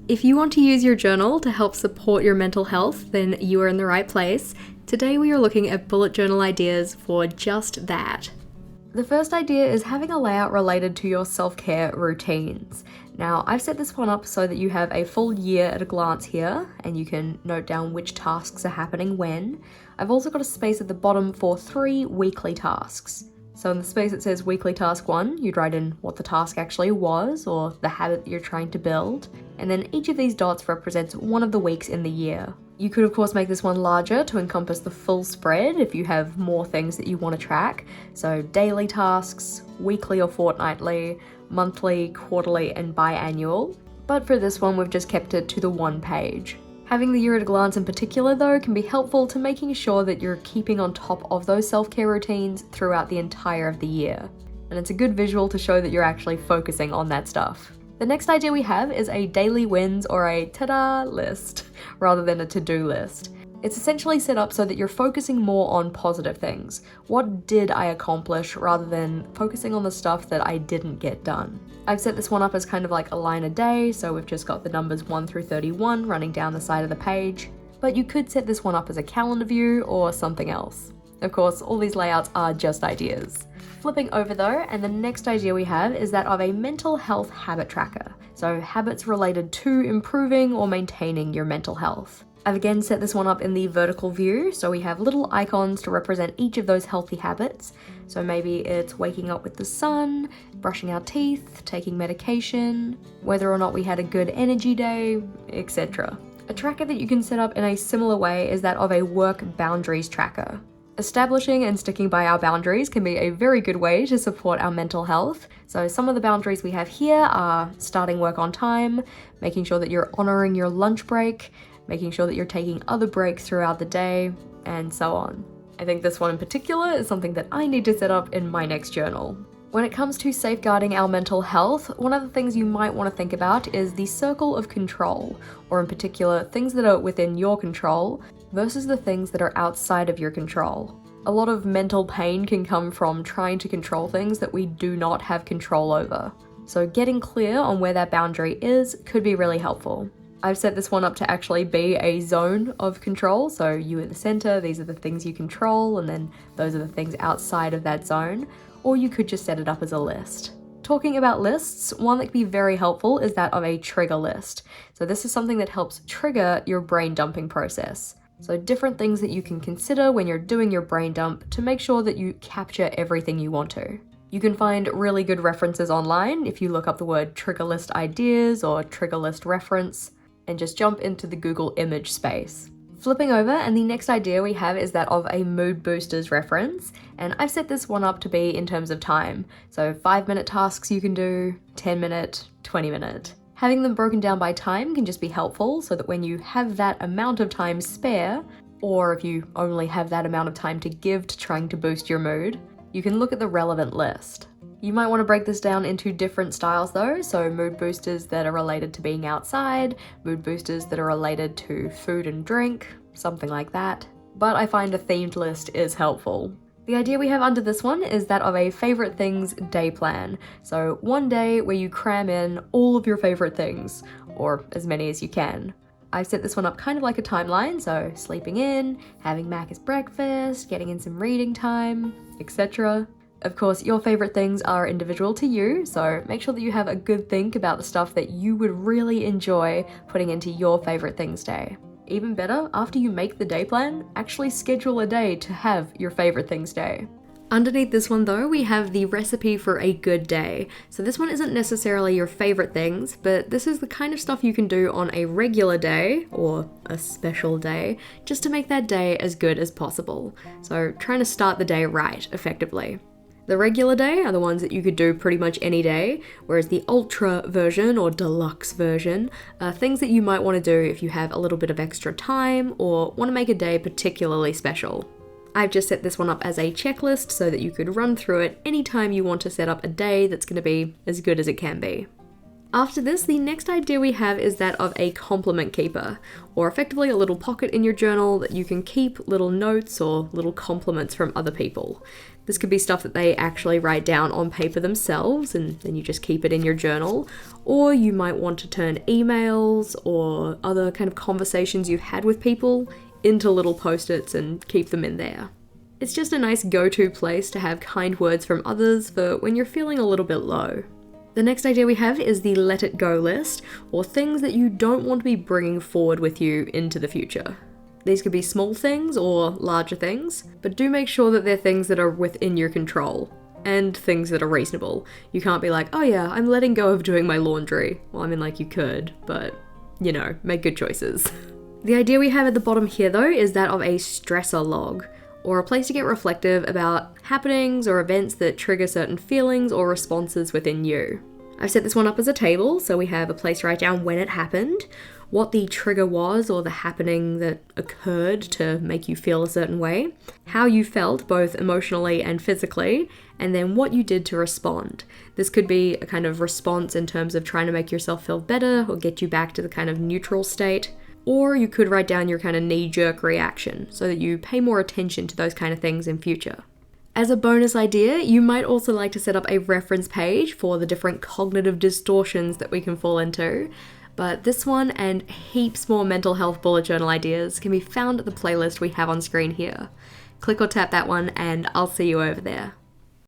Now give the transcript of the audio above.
If you want to use your journal to help support your mental health, then you are in the right place. Today we are looking at bullet journal ideas for just that. The first idea is having a layout related to your self-care routines. Now, I've set this one up so that you have a full year at a glance here, and you can note down which tasks are happening when. I've also got a space at the bottom for 3 weekly tasks. So in the space that says weekly task 1, you'd write in what the task actually was, or the habit that you're trying to build, and then each of these dots represents one of the weeks in the year. You could of course make this one larger to encompass the full spread if you have more things that you want to track. So daily tasks, weekly or fortnightly, monthly, quarterly, and biannual. But for this one, we've just kept it to the 1 page. Having the year at a glance in particular though can be helpful to making sure that you're keeping on top of those self-care routines throughout the entire of the year. And it's a good visual to show that you're actually focusing on that stuff. The next idea we have is a daily wins or a ta-da list, rather than a to-do list. It's essentially set up so that you're focusing more on positive things. What did I accomplish rather than focusing on the stuff that I didn't get done? I've set this one up as kind of like a line a day, so we've just got the numbers 1 through 31 running down the side of the page. But you could set this one up as a calendar view or something else. Of course, all these layouts are just ideas. Flipping over though, and the next idea we have is that of a mental health habit tracker. So habits related to improving or maintaining your mental health. I've again set this one up in the vertical view, so we have little icons to represent each of those healthy habits. So maybe it's waking up with the sun, brushing our teeth, taking medication, whether or not we had a good energy day, etc. A tracker that you can set up in a similar way is that of a work boundaries tracker. Establishing and sticking by our boundaries can be a very good way to support our mental health. So some of the boundaries we have here are starting work on time, making sure that you're honoring your lunch break, making sure that you're taking other breaks throughout the day, and so on. I think this one in particular is something that I need to set up in my next journal. When it comes to safeguarding our mental health, one of the things you might want to think about is the circle of control, or in particular, things that are within your control versus the things that are outside of your control. A lot of mental pain can come from trying to control things that we do not have control over. So getting clear on where that boundary is could be really helpful. I've set this one up to actually be a zone of control, so you at the center, these are the things you control, and then those are the things outside of that zone, or you could just set it up as a list. Talking about lists, one that can be very helpful is that of a trigger list. So this is something that helps trigger your brain dumping process. So different things that you can consider when you're doing your brain dump to make sure that you capture everything you want to. You can find really good references online if you look up the word trigger list ideas or trigger list reference, and just jump into the Google image space. Flipping over, and the next idea we have is that of a mood boosters reference, and I've set this one up to be in terms of time. So 5-minute tasks you can do, 10-minute, 20-minute. Having them broken down by time can just be helpful so that when you have that amount of time spare, or if you only have that amount of time to give to trying to boost your mood, you can look at the relevant list. You might want to break this down into different styles though, so mood boosters that are related to being outside, mood boosters that are related to food and drink, something like that. But I find a themed list is helpful. The idea we have under this one is that of a favorite things day plan. So one day where you cram in all of your favorite things, or as many as you can. I've set this one up kind of like a timeline, so sleeping in, having Mac as breakfast, getting in some reading time, etc. Of course, your favorite things are individual to you, so make sure that you have a good think about the stuff that you would really enjoy putting into your favorite things day. Even better, after you make the day plan, actually schedule a day to have your favorite things day. Underneath this one though, we have the recipe for a good day. So this one isn't necessarily your favorite things, but this is the kind of stuff you can do on a regular day, or a special day, just to make that day as good as possible. So trying to start the day right, effectively. The regular day are the ones that you could do pretty much any day, whereas the ultra version or deluxe version are things that you might want to do if you have a little bit of extra time or want to make a day particularly special. I've just set this one up as a checklist so that you could run through it anytime you want to set up a day that's going to be as good as it can be. After this, the next idea we have is that of a compliment keeper, or effectively a little pocket in your journal that you can keep little notes or little compliments from other people. This could be stuff that they actually write down on paper themselves and then you just keep it in your journal, or you might want to turn emails or other kind of conversations you've had with people into little post-its and keep them in there. It's just a nice go-to place to have kind words from others for when you're feeling a little bit low. The next idea we have is the let it go list, or things that you don't want to be bringing forward with you into the future. These could be small things or larger things, but do make sure that they're things that are within your control, and things that are reasonable. You can't be like, oh yeah, I'm letting go of doing my laundry. Well, I mean, like, you could, but, you know, make good choices. The idea we have at the bottom here though is that of a stressor log, or a place to get reflective about happenings or events that trigger certain feelings or responses within you. I've set this one up as a table, so we have a place to write down when it happened, what the trigger was or the happening that occurred to make you feel a certain way, how you felt both emotionally and physically, and then what you did to respond. This could be a kind of response in terms of trying to make yourself feel better or get you back to the kind of neutral state. Or you could write down your kind of knee-jerk reaction so that you pay more attention to those kind of things in future. As a bonus idea, you might also like to set up a reference page for the different cognitive distortions that we can fall into, but this one and heaps more mental health bullet journal ideas can be found at the playlist we have on screen here. Click or tap that one and I'll see you over there.